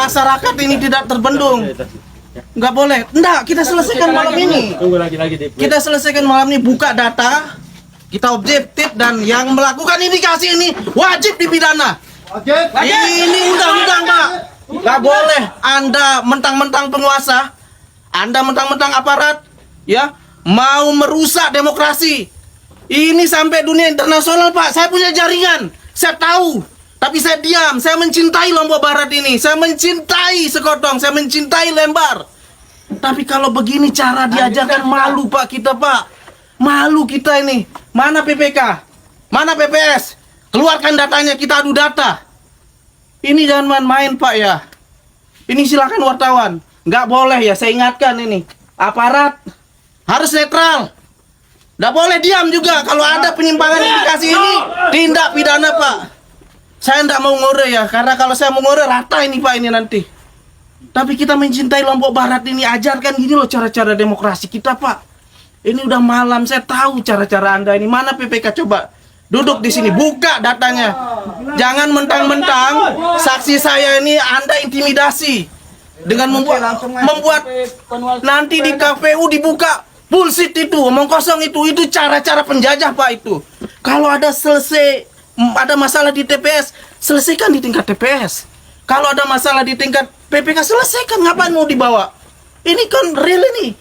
masyarakat ini tidak terbendung. Nggak boleh. Nggak, kita selesaikan malam ini. Kita selesaikan malam ini, buka data, kita objektif, dan yang melakukan indikasi ini wajib dipidana. Ini undang-undang, Pak. Nggak boleh Anda mentang-mentang penguasa, Anda mentang-mentang aparat, ya, mau merusak demokrasi. Ini sampai dunia internasional, Pak. Saya punya jaringan, saya tahu. Tapi saya diam, saya mencintai Lombok Barat ini. Saya mencintai Sekotong, saya mencintai Lembar. Tapi kalau begini cara diajarkan, malu Pak kita, Pak. Malu kita ini. Mana PPK? Mana PPS? Keluarkan datanya, kita adu data. Ini jangan main-main, Pak, ya. Ini silakan wartawan. Nggak boleh, ya, saya ingatkan ini. Aparat harus netral. Nggak boleh diam juga. Kalau ada penyimpangan indikasi ini, tindak pidana, Pak. Saya tidak mau ngore, ya, karena kalau saya mau ngore rata ini, Pak, ini nanti. Tapi kita mencintai Lombok Barat ini, ajarkan gini loh cara-cara demokrasi kita, Pak. Ini udah malam, saya tahu cara-cara Anda ini. Mana PPK, coba duduk di sini, buka datanya. Jangan mentang-mentang saksi saya ini Anda intimidasi dengan membuat nanti di KPU dibuka bullshit itu, omong kosong itu cara-cara penjajah, Pak, itu. Kalau ada ada masalah di TPS, selesaikan di tingkat TPS. Kalau ada masalah di tingkat PPK, selesaikan. Ngapain mau dibawa? Ini kan real ini.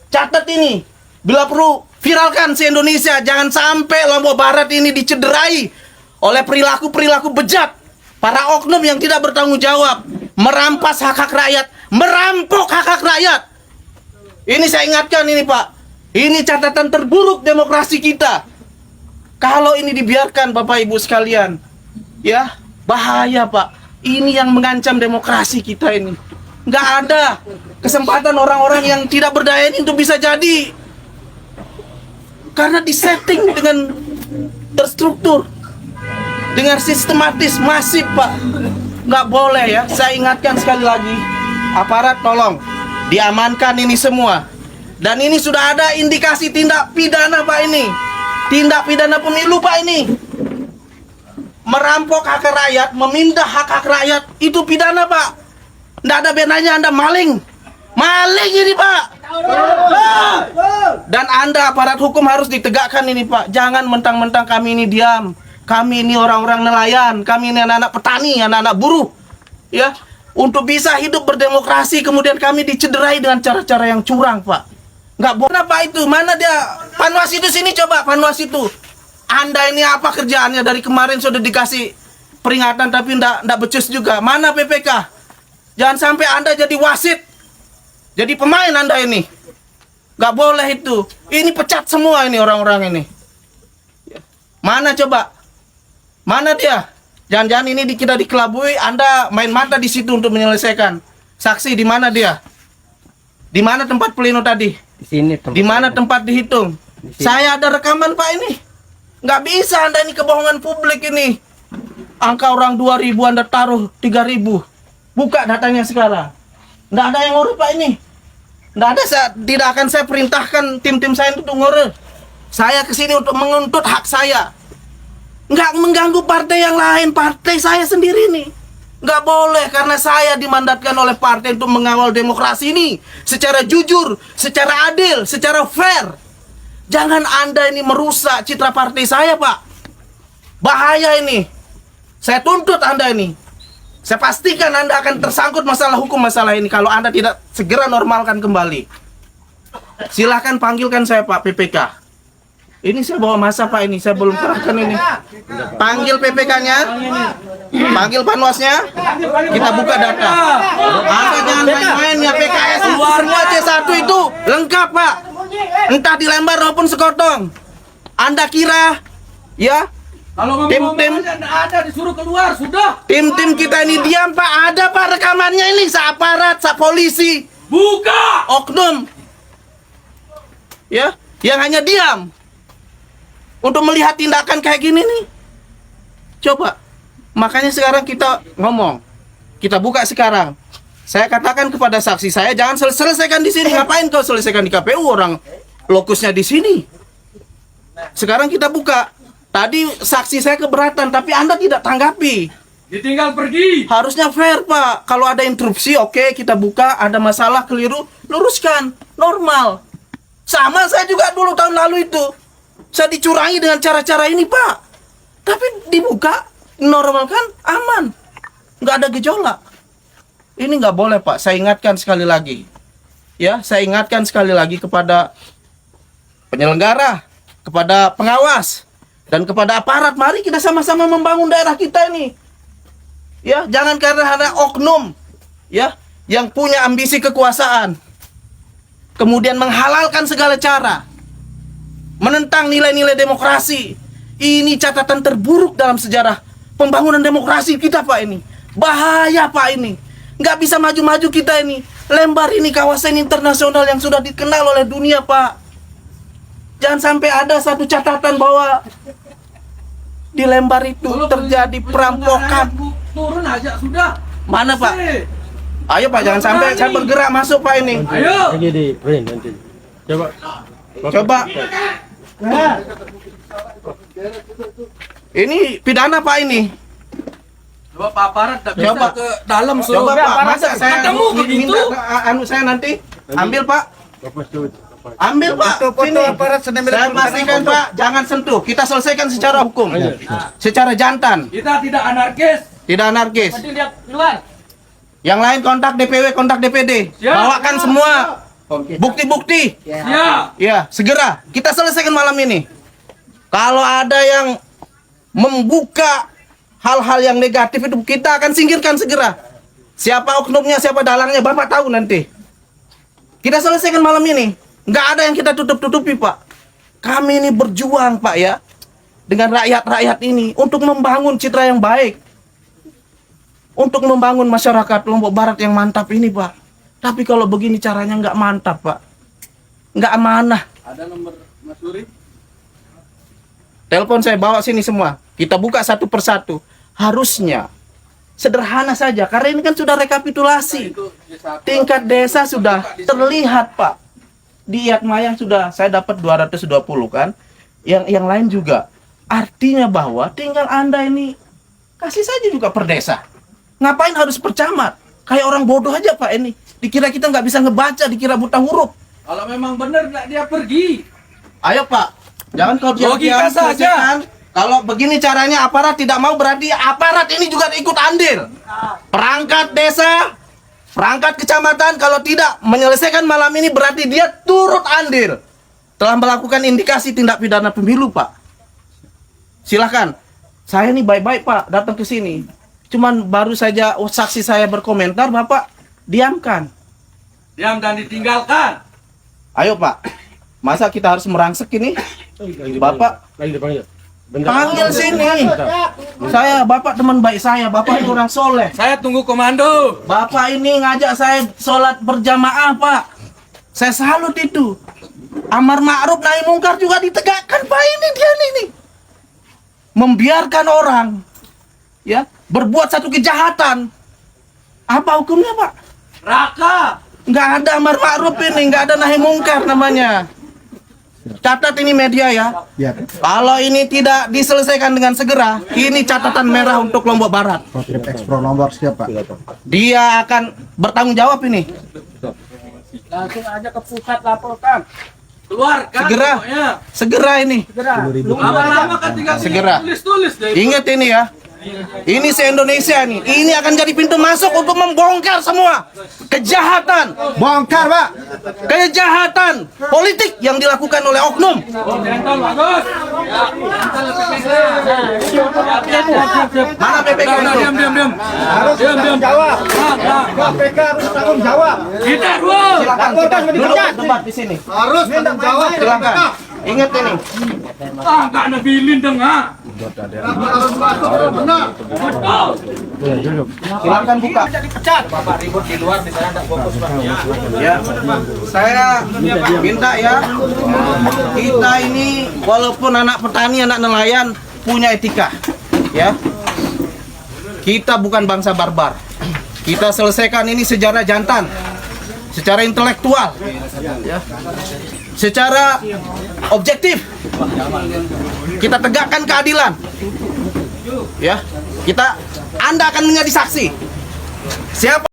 Catat ini. Bila perlu, viralkan se-Indonesia. Jangan sampai Lombok Barat ini dicederai oleh perilaku-perilaku bejat. Para oknum yang tidak bertanggung jawab. Merampas hak-hak rakyat. Merampok hak-hak rakyat. Ini saya ingatkan ini, Pak. Ini catatan terburuk demokrasi kita. Kalau ini dibiarkan, Bapak Ibu sekalian, ya, bahaya, Pak. Ini yang mengancam demokrasi kita ini. Nggak ada kesempatan orang-orang yang tidak berdaya ini untuk bisa jadi. Karena disetting dengan terstruktur, dengan sistematis, masif, Pak. Nggak boleh, ya. Saya ingatkan sekali lagi, aparat tolong diamankan ini semua. Dan ini sudah ada indikasi tindak pidana, Pak, ini. Tindak pidana pemilu, Pak, ini. Merampok hak rakyat, memindah hak-hak rakyat, itu pidana, Pak. Nggak ada bedanya Anda maling. Maling ini, Pak. Dan Anda aparat hukum harus ditegakkan ini, Pak. Jangan mentang-mentang kami ini diam. Kami ini orang-orang nelayan, kami ini anak-anak petani, anak-anak buruh. Ya, untuk bisa hidup berdemokrasi, kemudian kami dicederai dengan cara-cara yang curang, Pak. Nggak boleh, Pak, itu. Mana dia? Panwas itu sini, coba. Panwas itu. Anda ini apa kerjaannya? Dari kemarin sudah dikasih peringatan, tapi nggak becus juga. Mana PPK? Jangan sampai Anda jadi wasit. Jadi pemain Anda ini. Nggak boleh itu. Ini pecat semua ini orang-orang ini. Mana coba? Mana dia? Jangan-jangan ini kita dikelabui, Anda main mata di situ untuk menyelesaikan. Saksi, di mana dia? Di mana tempat pleno tadi? Di sini. Di mana tempat dihitung? Saya ada rekaman, Pak, ini. Nggak bisa Anda ini kebohongan publik ini. Angka orang 2.000 Anda taruh 3.000. Buka datanya sekarang. Nggak ada yang ngurus, Pak, ini. Nggak ada, tidak akan saya perintahkan tim-tim saya untuk ngurus. Saya kesini untuk menuntut hak saya. Nggak mengganggu partai yang lain, partai saya sendiri nih. Nggak boleh, karena saya dimandatkan oleh partai untuk mengawal demokrasi ini secara jujur, secara adil, secara fair. Jangan Anda ini merusak citra partai saya, Pak. Bahaya ini. Saya tuntut Anda ini. Saya pastikan Anda akan tersangkut masalah hukum masalah ini kalau Anda tidak segera normalkan kembali. Silahkan panggilkan saya, Pak, PPK. Ini saya bawa masa, Pak, ini. Saya belum kerahkan ini. Panggil PPK-nya. Panggil panwasnya. Kita buka data. Anda jangan main-main ya, PKS. Semua C1 itu lengkap, Pak. Entah di Lembar maupun Sekotong. Anda kira, ya, tim-tim ada disuruh keluar, sudah. Tim-tim kita ini diam, Pak. Ada, Pak, rekamannya ini. Sa-aparat, sa-polisi. Buka! Oknum. Ya, yang hanya diam. Untuk melihat tindakan kayak gini nih. Coba. Makanya sekarang kita ngomong. Kita buka sekarang. Saya katakan kepada saksi saya, jangan selesaikan di sini. Ngapain kau selesaikan di KPU? Orang lokusnya di sini. Sekarang kita buka. Tadi saksi saya keberatan, tapi Anda tidak tanggapi. Ditinggal pergi. Harusnya fair, Pak. Kalau ada interupsi, oke, kita buka. Ada masalah keliru, luruskan. Normal. Sama saya juga dulu tahun lalu itu. Saya dicurangi dengan cara-cara ini, Pak. Tapi dibuka, normal kan, aman. Nggak ada gejolak. Ini nggak boleh, Pak. Saya ingatkan sekali lagi. Ya, saya ingatkan sekali lagi kepada penyelenggara, kepada pengawas, dan kepada aparat. Mari kita sama-sama membangun daerah kita ini. Ya, jangan karena ada oknum ya yang punya ambisi kekuasaan kemudian menghalalkan segala cara, menentang nilai-nilai demokrasi. Ini catatan terburuk dalam sejarah pembangunan demokrasi kita, Pak. Ini bahaya, Pak. Ini nggak bisa maju-maju kita ini. Lembar ini kawasan internasional yang sudah dikenal oleh dunia, Pak. Jangan sampai ada satu catatan bahwa di Lembar itu terjadi perampokan. Turun aja sudah. Mana, Pak? Ayo, Pak, jangan sampai saya bergerak masuk, Pak, ini. Ayo. Lagi di print nanti. Coba. Ini pidana, Pak, ini. Coba Pak aparat tak bisa Coba. ke dalam suruh. Coba, Pak, masa saya ketemu begitu. minta anu saya nanti. Ambil, Pak. Bapak studi. Ambil, Pak. Sini. Saya pastikan, Pak, jangan sentuh. Kita selesaikan secara hukum. Secara jantan, Kita tidak anarkis. tidak anarkis. Lihat luar. Yang lain kontak DPW, kontak DPD. Siap. Bawakan semua bukti-bukti. Ya. Ya, segera kita selesaikan malam ini. Kalau ada yang membuka hal-hal yang negatif itu, kita akan singkirkan segera. Siapa oknumnya, siapa dalangnya, Bapak tahu nanti. Kita selesaikan malam ini. Nggak ada yang kita tutup-tutupi, Pak. Kami ini berjuang, Pak, ya, dengan rakyat-rakyat ini untuk membangun citra yang baik. Untuk membangun masyarakat Lombok Barat yang mantap ini, Pak. Tapi kalau begini caranya nggak mantap, Pak. Nggak amanah. Ada nomor Mas Suri? Telepon saya bawa sini semua. Kita buka satu persatu. Harusnya sederhana saja. Karena ini kan sudah rekapitulasi. Tingkat desa sudah terlihat, Pak. Di Iatmayang sudah saya dapat 220 kan. Yang lain juga. Artinya bahwa tinggal Anda ini kasih saja juga per desa. Ngapain harus per camat? Kayak orang bodoh aja, Pak, ini. Dikira kita nggak bisa ngebaca, dikira buta huruf. Kalau memang benar dia pergi. Ayo, Pak. Jangan kau Logika diam-diam saja. selesaikan. Kalau begini caranya aparat tidak mau, berarti aparat ini juga ikut andil. Perangkat desa, perangkat kecamatan kalau tidak menyelesaikan malam ini berarti dia turut andil. Telah melakukan indikasi tindak pidana pemilu, Pak. Silahkan. Saya ini baik-baik, Pak, datang ke sini. Cuman baru saja saksi saya berkomentar, Bapak diamkan. Diam dan ditinggalkan. Ayo, Pak. Masa kita harus merangsek ini? Bapak Lagi dipanggil. panggil sini. Saya, Bapak teman baik saya. Bapak ini orang soleh. Saya tunggu komando. Bapak ini ngajak saya sholat berjamaah, Pak. Saya salut itu. Amar ma'ruf nahi mungkar juga ditegakkan, Pak. Ini dia ini. Membiarkan orang ya berbuat satu kejahatan. Apa hukumnya, Pak? Raka. Nggak ada amar ma'ruf ini, nggak ada nahi mungkar namanya. Catat ini media ya. Kalau ini tidak diselesaikan dengan segera, ini catatan merah untuk Lombok Barat. Ekspro nomor siapa? Dia akan bertanggung jawab ini. Langsung aja ke pusat laporkan. Keluarkan Segera. pokoknya. Segera ini. Lama-lama kan tinggal Segera. tulis-tulis deh. Ingat ini ya. Ini se-Indonesia nih. Ini akan jadi pintu masuk untuk membongkar semua kejahatan. Bongkar, Pak. Kejahatan politik yang dilakukan oleh oknum. Jentol bagus. Mana PPK itu? Diam. Harus tanggung jawab. KPK harus tanggung jawab. Kita dulu. Silakan kita duduk debat di sini. Harus tanggung jawab. Silakan. Ingat ini. Enggak ada bilin dong, ha. Harus masuk benar. Betul. Silakan buka. Bapak ribut di luar di sana enggak fokus, Pak. Ya. Saya minta ya. Kita ini walaupun anak petani, anak nelayan punya etika. Ya. Kita bukan bangsa barbar. Kita selesaikan ini secara jantan. Secara intelektual. Ya. Secara objektif. Kita tegakkan keadilan. Ya, Anda akan menjadi saksi. Siapa